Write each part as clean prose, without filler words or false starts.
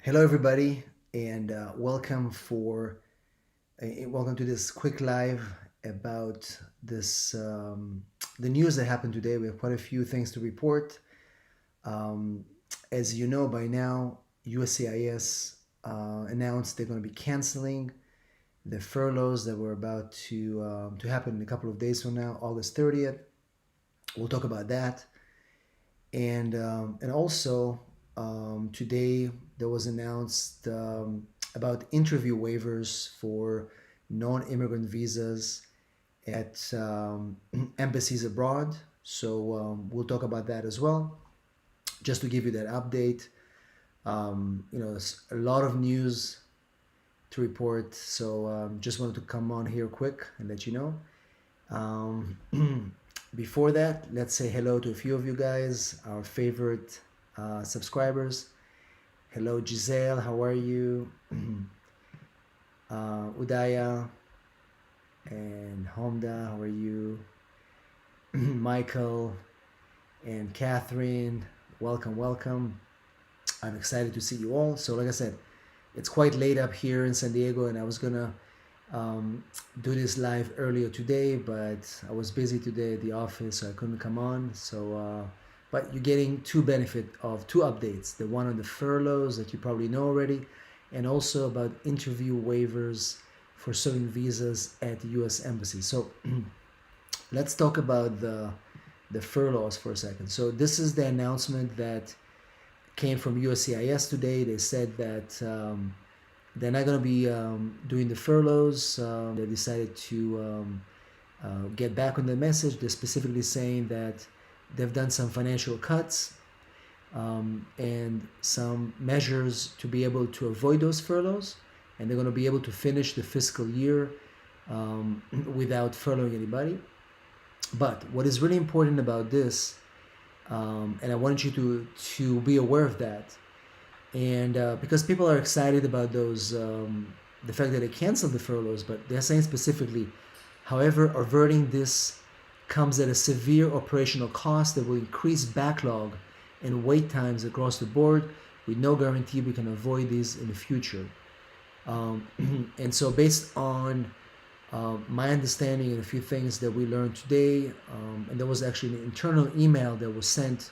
Hello, everybody, and welcome to this quick live about this the news that happened today. We have quite a few things to report. Um, as you know by now, USCIS announced they're going to be canceling the furloughs that were about to happen in a couple of days from now, August 30th. We'll talk about that. And also today there was announced about interview waivers for non-immigrant visas at embassies abroad. So we'll talk about that as well. Just to give you that update, there's a lot of news to report. So just wanted to come on here quick and let you know. Before that, let's say hello to a few of you guys, our favorite subscribers. Hello, Giselle, how are you? Udaya and Honda, how are you? Michael and Catherine, welcome, welcome. I'm excited to see you all. So, like I said, it's quite late up here in San Diego, and I was gonna um, do this live earlier today, but I was busy today at the office, so I couldn't come on. But you're getting two benefit of two updates: the one on the furloughs that you probably know already, and also about interview waivers for certain visas at the U.S. Embassy. So let's talk about the furloughs for a second. So this is the announcement that came from USCIS today. They said that they're not going to be doing the furloughs. They decided to get back on the message. They're specifically saying that they've done some financial cuts and some measures to be able to avoid those furloughs. And they're going to be able to finish the fiscal year without furloughing anybody. But what is really important about this, and I want you to be aware of that, and because people are excited about those the fact that they canceled the furloughs, but they're saying specifically, however, averting this comes at a severe operational cost that will increase backlog and wait times across the board, with no guarantee we can avoid these in the future. And so, based on my understanding and a few things that we learned today, and there was actually an internal email that was sent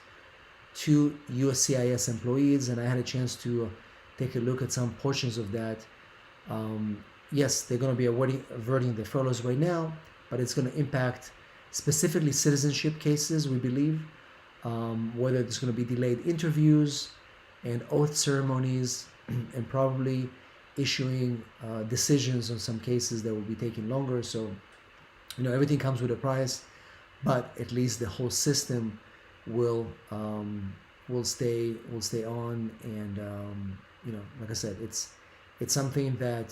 to USCIS employees, and I had a chance to take a look at some portions of that. Yes, they're going to be averting the furloughs right now, but it's going to impact specifically citizenship cases, we believe, whether there's going to be delayed interviews and oath ceremonies, and probably issuing decisions on some cases that will be taking longer. So, everything comes with a price, but at least the whole system will will stay on, and like I said, it's something that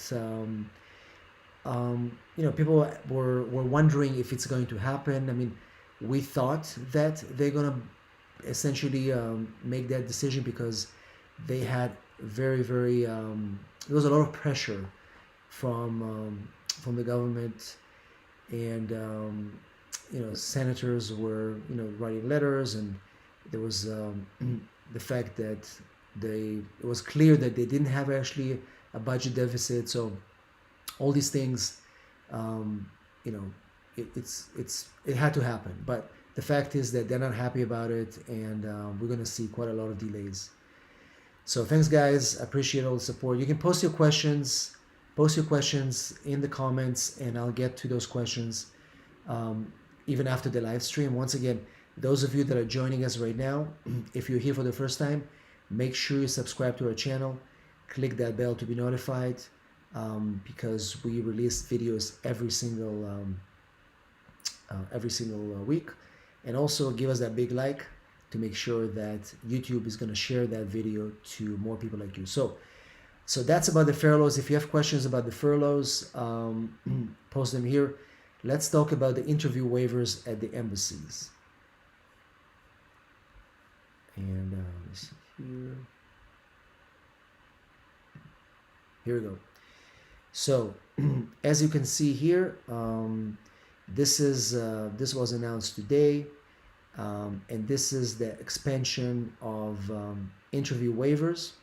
people were wondering if it's going to happen. I mean, we thought that they're gonna essentially make that decision because they had very there was a lot of pressure from the government, and senators were writing letters, and there was the fact that it was clear that they didn't have actually a budget deficit. So all these things, um, you know it had to happen, but the fact is that they're not happy about it, and we're going to see quite a lot of delays. So thanks, guys. I appreciate all the support. You can post your questions in the comments, and I'll get to those questions um, even after the live stream. Once again, those of you that are joining us right now, if you're here for the first time, make sure you subscribe to our channel, click that bell to be notified, because we release videos every single week, and also give us that big like to make sure that YouTube is going to share that video to more people like you. So that's about the furloughs. If you have questions about the furloughs, post them here. Let's talk about the interview waivers at the embassies. And let's see here. Here we go. So as you can see here, this was announced today, and this is the expansion of interview waivers.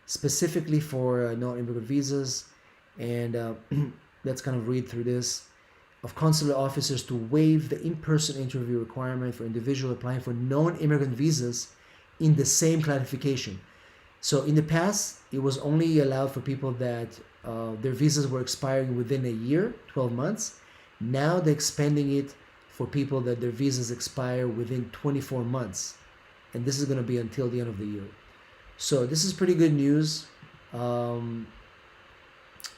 specifically for non-immigrant visas. And let's kind of read through this. Of consular officers to waive the in-person interview requirement for individuals applying for non-immigrant visas in the same classification. So in the past, it was only allowed for people that their visas were expiring within a year, 12 months. Now they're expanding it for people that their visas expire within 24 months. And this is going to be until the end of the year. So this is pretty good news.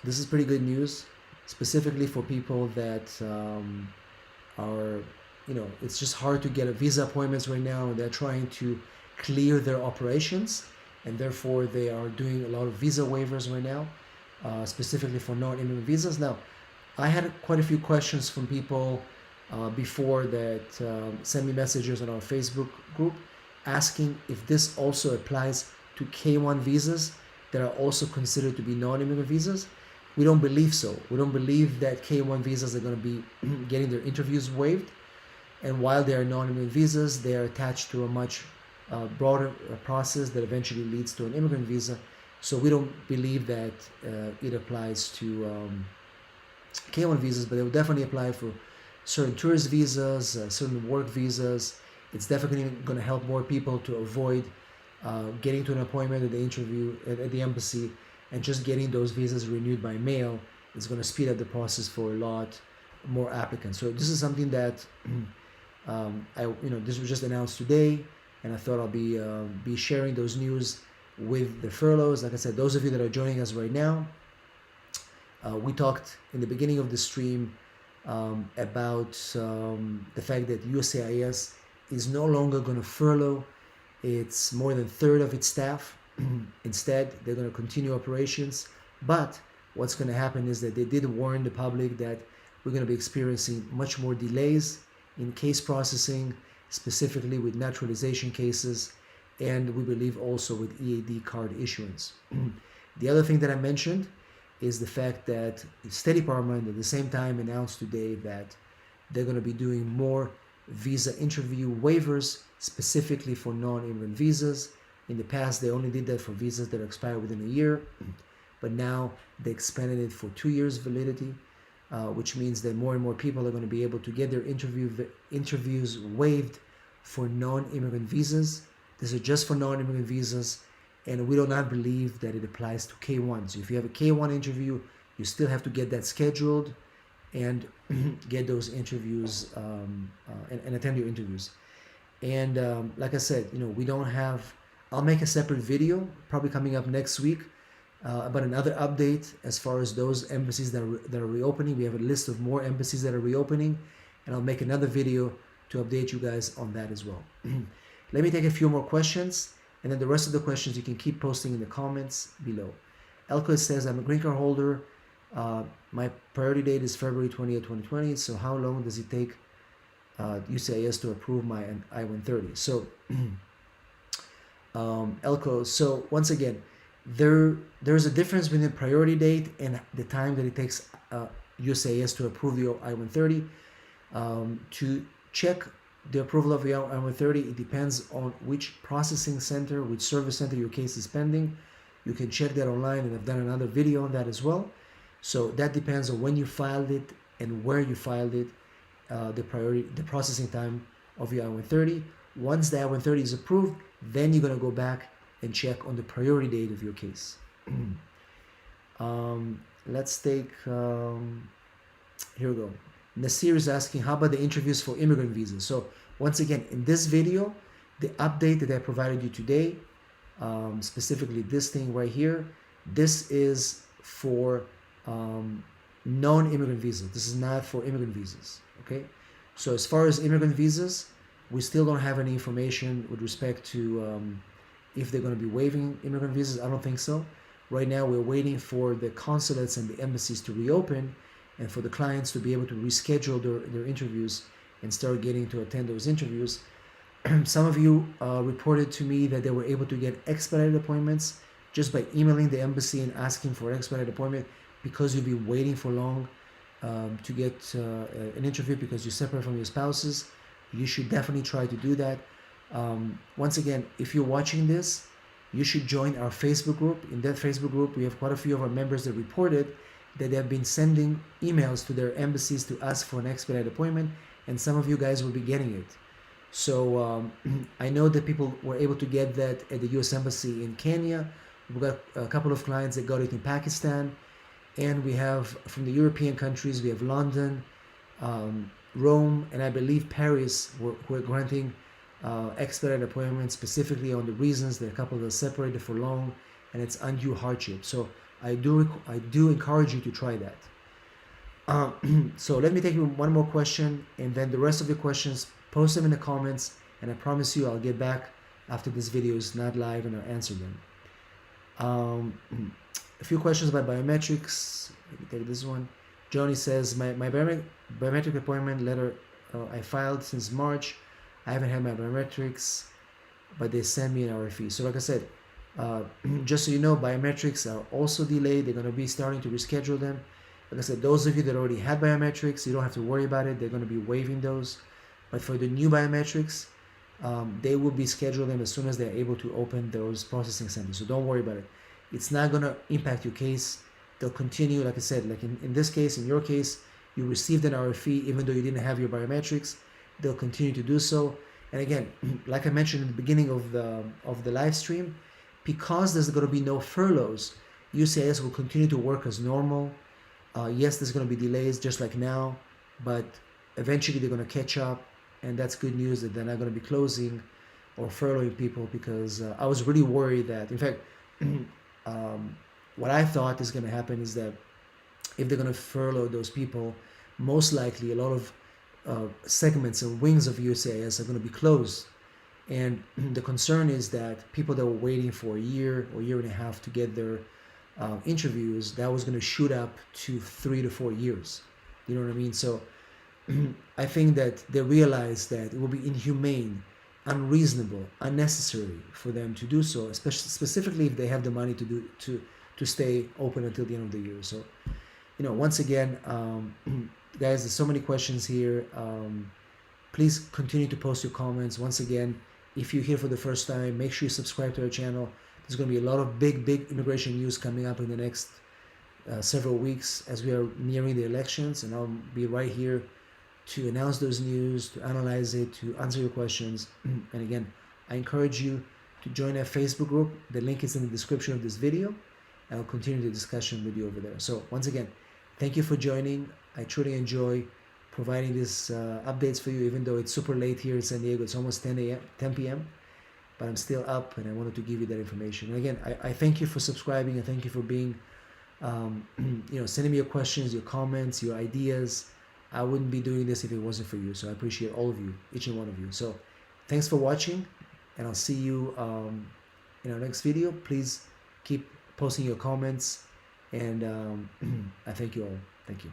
This is pretty good news, specifically for people that are, it's just hard to get a visa appointments right now, and they're trying to clear their operations, and therefore they are doing a lot of visa waivers right now, specifically for non-immigrant visas. Now, I had quite a few questions from people before that sent me messages on our Facebook group asking if this also applies to K1 visas that are also considered to be non-immigrant visas. We don't believe so. We don't believe that K1 visas are going to be getting their interviews waived. And while they are non-immigrant visas, they are attached to a much broader process that eventually leads to an immigrant visa. So we don't believe that it applies to K1 visas, but it will definitely apply for certain tourist visas, certain work visas. It's definitely going to help more people to avoid getting to an appointment at the interview at the embassy, and just getting those visas renewed by mail is going to speed up the process for a lot more applicants. So this is something that this was just announced today, and I thought I'll be sharing those news with the furloughs. Like I said, those of you that are joining us right now, we talked in the beginning of the stream about the fact that USCIS is no longer going to furlough it's more than a third of its staff. Instead, they're going to continue operations. But what's going to happen is that they did warn the public that we're going to be experiencing much more delays in case processing, specifically with naturalization cases, and we believe also with EAD card issuance. The other thing that I mentioned is the fact that the State Department at the same time announced today that they're going to be doing more visa interview waivers specifically for non-immigrant visas. In the past, they only did that for visas that expire within a year, but now they expanded it for 2 years validity, which means that more and more people are going to be able to get their interviews waived for non-immigrant visas. This is just for non-immigrant visas, and we do not believe that it applies to K1. So if you have a K1 interview, you still have to get that scheduled and get those interviews and attend your interviews. And like I said, we don't have, I'll make a separate video probably coming up next week about another update as far as those embassies that are reopening. We have a list of more embassies that are reopening, and I'll make another video to update you guys on that as well. Let me take a few more questions, and then the rest of the questions you can keep posting in the comments below. Elko says, I'm a green card holder. My priority date is February 20th, 2020. So how long does it take USCIS to approve my I-130? So Elko, so once again, there's a difference between the priority date and the time that it takes USCIS to approve the I-130. To check the approval of the I-130, it depends on which processing center, which service center your case is pending. You can check that online, and I've done another video on that as well. So that depends on when you filed it and where you filed it, the processing time of your I-130. Once the I-130 is approved, then you're going to go back and check on the priority date of your case. Let's take, here we go. Nasir is asking, how about the interviews for immigrant visas? So once again, in this video, the update that I provided you today, specifically this thing right here, this is for non-immigrant visas. This is not for immigrant visas, okay? So as far as immigrant visas, we still don't have any information with respect to if they're going to be waiving immigrant visas. I don't think so. Right now, we're waiting for the consulates and the embassies to reopen, and for the clients to be able to reschedule their interviews and start getting to attend those interviews. Some of you reported to me that they were able to get expedited appointments just by emailing the embassy and asking for an expedited appointment, because you've been waiting for long to get an interview because you're separate from your spouses. You should definitely try to do that. Once again, if you're watching this, you should join our Facebook group. In that Facebook group, we have quite a few of our members that reported that they have been sending emails to their embassies to ask for an expedited appointment, and some of you guys will be getting it. So I know that people were able to get that at the U.S. Embassy in Kenya. We've got a couple of clients that got it in Pakistan, and we have from the European countries, we have London, Rome, and I believe Paris, who are granting expedited appointments specifically on the reasons that a couple are separated for long and it's undue hardship. So I do encourage you to try that. So let me take one more question, and then the rest of the questions, post them in the comments, and I promise you I'll get back after this video is not live and I'll answer them. A few questions about biometrics. Let me take this one. Johnny says, my biometric appointment letter I filed since March. I haven't had my biometrics, but they send me an RFE. So like I said, just so you know, biometrics are also delayed. They're going to be starting to reschedule them. Like I said, those of you that already had biometrics, you don't have to worry about it. They're going to be waiving those. But for the new biometrics, they will be scheduling them as soon as they're able to open those processing centers. So don't worry about it. It's not going to impact your case. They'll continue, like I said, like in this case, in your case, you received an RFE even though you didn't have your biometrics. They'll continue to do so. And again, like I mentioned in the beginning of the live stream, because there's going to be no furloughs, USCIS will continue to work as normal. Yes, there's going to be delays just like now, but eventually they're going to catch up, and that's good news that they're not going to be closing or furloughing people, because I was really worried that, in fact, what I thought is going to happen is that if they're going to furlough those people, most likely a lot of segments and wings of USCIS are going to be closed. And the concern is that people that were waiting for a year or year and a half to get their interviews, that was going to shoot up to 3 to 4 years. You know what I mean? So I think that they realize that it will be inhumane, unreasonable, unnecessary for them to do so, especially specifically if they have the money to stay open until the end of the year. So, once again, guys, there's so many questions here. Please continue to post your comments. Once again, if you're here for the first time, make sure you subscribe to our channel. There's going to be a lot of big immigration news coming up in the next several weeks as we are nearing the elections, and I'll be right here to announce those news, to analyze it, to answer your questions. And again, I encourage you to join our Facebook group. The link is in the description of this video, and I'll continue the discussion with you over there. So once again, thank you for joining. I truly enjoy providing these updates for you, even though it's super late here in San Diego. It's almost 10 p.m., but I'm still up, and I wanted to give you that information. And again, I thank you for subscribing, and thank you for being, sending me your questions, your comments, your ideas. I wouldn't be doing this if it wasn't for you. So I appreciate all of you, each and one of you. So thanks for watching, and I'll see you in our next video. Please keep posting your comments, and I thank you all. Thank you.